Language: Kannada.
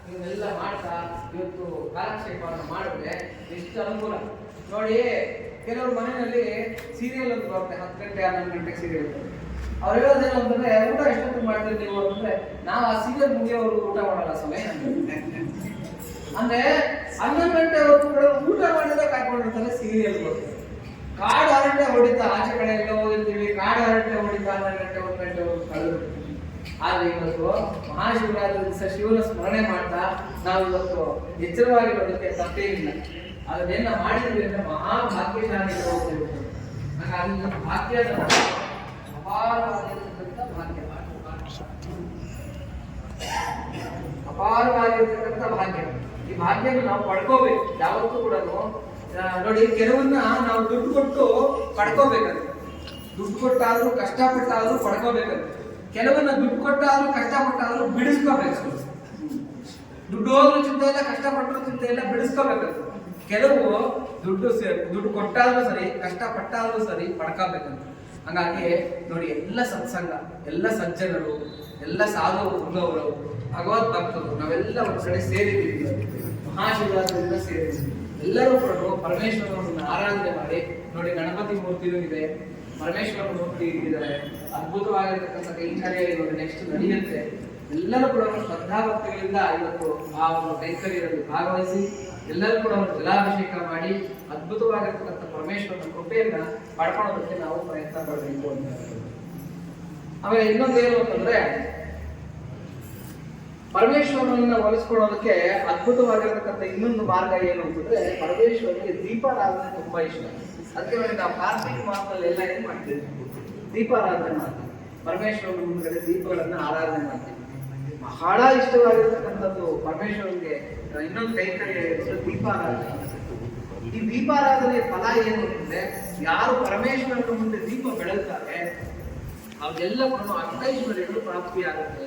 ಇವನ್ನೆಲ್ಲ ಮಾಡ್ತಾ ಇವತ್ತು ಕಾಲಕ್ಷೇಪವನ್ನು ಮಾಡಿದ್ರೆ ಎಷ್ಟು ಅನುಕೂಲ ನೋಡಿ. ಕೆಲವರು ಮನೆಯಲ್ಲಿ ಸೀರಿಯಲ್ ಅಂತ ಬರುತ್ತೆ, 10 ಗಂಟೆ 11 ಗಂಟೆ ಸೀರಿಯಲ್. ಅವ್ರು ಹೇಳೋದೇನು ಅಂತಂದ್ರೆ, ಊಟ ಎಷ್ಟೊತ್ತು ಮಾಡ್ತೀರಿ ನೀವು ಅಂತಂದ್ರೆ, ನಾವು ಆ ಸೀರಿಯಲ್ ಮುಗಿಯೋರು ಊಟ ಮಾಡಲ್ಲ ಸಮಯ ಅಂದ್ರೆ 11 ಗಂಟೆವರೆಗೂ ಊಟ ಮಾಡಿದ್ರೆ ಕಾಯ್ಕೊಂಡಿರ್ತಾರೆ ಸೀರಿಯಲ್ ಬರುತ್ತೆ. ಕಾಡು ಹರಟೆ ಹೊಡಿತಾ ಆಚೆ ಕಡೆ ಎಲ್ಲ ಹೋಗಿರ್ತೀವಿ, ಕಾಡು ಹರಟೆ ಹೊಡಿತಾ 12 ಗಂಟೆ 1 ಗಂಟೆವರೆಗೂ ಕಳೆದು. ಆದ್ರೆ ಇವತ್ತು ಮಹಾಶಿವರಾತ್ರಿ ದಿವಸ ಶಿವನ ಸ್ಮರಣೆ ಮಾಡ್ತಾ ನಾವು ಇವತ್ತು ಎಚ್ಚರವಾಗಿರೋದಕ್ಕೆ ತಪ್ಪೇ ಇಲ್ಲ. ಅದನ್ನೆಲ್ಲ ಮಾಡಿದ್ವಿ ಅಂದ್ರೆ ಮಹಾಭಾಗ್ಯಶಾಲಿ ಹಾಗಾಗಿ ಭಾಗ್ಯದ ಅಪಾರವಾಗಿರ್ತಕ್ಕಂಥ ಭಾಗ್ಯ, ಅಪಾರವಾಗಿರ್ತಕ್ಕಂಥ ಭಾಗ್ಯ. ಈ ಭಾಗ್ಯವನ್ನು ನಾವು ಪಡ್ಕೋಬೇಕು ಯಾವತ್ತೂ ಕೂಡ. ನೋಡಿ, ಕೆಲವನ್ನ ನಾವು ದುಡ್ಡು ಕೊಟ್ಟು ಪಡ್ಕೋಬೇಕಂತೆ, ದುಡ್ಡು ಕೊಟ್ಟಾದ್ರೂ ಕಷ್ಟಪಟ್ಟಾದ್ರೂ ಪಡ್ಕೋಬೇಕಂತೆ. ಕೆಲವನ್ನ ದುಡ್ಡು ಕೊಟ್ಟಾದ್ರೂ ಕಷ್ಟಪಟ್ಟಾದ್ರೂ ಬಿಡಿಸ್ಕೋಬೇಕು. ದುಡ್ಡು ಹೋದ್ರೂ ಚಿಂತೆ ಇಲ್ಲ, ಕಷ್ಟಪಟ್ಟರು ಚಿಂತೆ ಇಲ್ಲ, ಬಿಡಿಸ್ಕೋಬೇಕಂತ. ಕೆಲವು ದುಡ್ಡು ಕೊಟ್ಟಾದ್ರೂ ಸರಿ, ಕಷ್ಟಪಟ್ಟಾದ್ರೂ ಸರಿ ಪಡ್ಕೋಬೇಕಂತ. ಹಾಗಾಗಿ ನೋಡಿ, ಎಲ್ಲ ಸತ್ಸಂಗ, ಎಲ್ಲ ಸಜ್ಜನರು, ಎಲ್ಲ ಸಾಧು ಹುಡುಗವರು, ಭಗವದ್ ಭಕ್ತರು ನಾವೆಲ್ಲ ಒಂದು ಕಡೆ ಸೇರಿದ್ದೀವಿ. ಮಹಾಶಿವರಾತ್ರಿಯಿಂದ ಸೇರಿದ್ದೀವಿ. ಎಲ್ಲರೂ ಕೂಡ ಪರಮೇಶ್ವರನನ್ನು ಆರಾಧನೆ ಮಾಡಿ ನೋಡಿ. ಗಣಪತಿ ಮೂರ್ತಿನೂ ಇದೆ, ಪರಮೇಶ್ವರ ಮೂರ್ತಿ ಇಟ್ಟಿದ್ದಾರೆ. ಅದ್ಭುತವಾಗಿರ್ತಕ್ಕಂಥ ಕೈಂಕರ್ಯ ಇವಾಗ ನೆಕ್ಸ್ಟ್ ನಡೆಯುತ್ತೆ. ಎಲ್ಲರೂ ಕೂಡ ಶ್ರದ್ಧಾಭಕ್ತಿಗಳಿಂದ ಇವತ್ತು ಆ ಒಂದು ಕೈಂಕರ್ಯದಲ್ಲಿ ಭಾಗವಹಿಸಿ ಎಲ್ಲರೂ ಕೂಡ ಜಲಾಭಿಷೇಕ ಮಾಡಿ ಅದ್ಭುತವಾಗಿರ್ತಕ್ಕಂಥ ಪರಮೇಶ್ವರನ ಕೃಪೆಯನ್ನ ಪಡ್ಕೊಳ್ಳೋದಕ್ಕೆ ನಾವು ಪ್ರಯತ್ನ ಪಡಬೇಕು ಅಂತ. ಆಮೇಲೆ ಇನ್ನೊಂದೇನು ಅಂತಂದ್ರೆ, ಪರಮೇಶ್ವರನನ್ನ ಒಲಿಸ್ಕೊಳ್ಳೋದಕ್ಕೆ ಅದ್ಭುತವಾಗಿರ್ತಕ್ಕಂಥ ಇನ್ನೊಂದು ಮಾರ್ಗ ಏನು ಅಂತಂದ್ರೆ, ಪರಮೇಶ್ವರನಿಗೆ ದೀಪಾರಾಧನೆ ತುಂಬಾ ಇಷ್ಟ. ಅದಕ್ಕೆ ನಾವು ಕಾರ್ತಿಕ ಮಾಸದಲ್ಲಿ ಎಲ್ಲ ಏನ್ ಮಾಡ್ತೀವಿ, ದೀಪಾರಾಧನೆ ಮಾಡ್ತೀವಿ. ಪರಮೇಶ್ವರನ ಮುಂದೆ ದೀಪಗಳನ್ನ ಆರಾಧನೆ ಮಾಡ್ತೀವಿ. ಬಹಳ ಇಷ್ಟವಾಗಿರ್ತಕ್ಕಂಥದ್ದು ಪರಮೇಶ್ವರನಿಗೆ ಇನ್ನೊಂದು ಕೈಂಕರ್ಯ ದೀಪಾರಾಧನೆ. ಈ ದೀಪಾರಾಧನೆ ಫಲ ಏನು ಅಂತಂದ್ರೆ, ಯಾರು ಪರಮೇಶ್ವರನ ಮುಂದೆ ದೀಪ ಬೆಳಗ್ತಾರೆ ಅವ್ರಿಗೆಲ್ಲ ಅಷ್ಟೈಶ್ವರ್ಯಗಳು ಪ್ರಾಪ್ತಿಯಾಗುತ್ತೆ.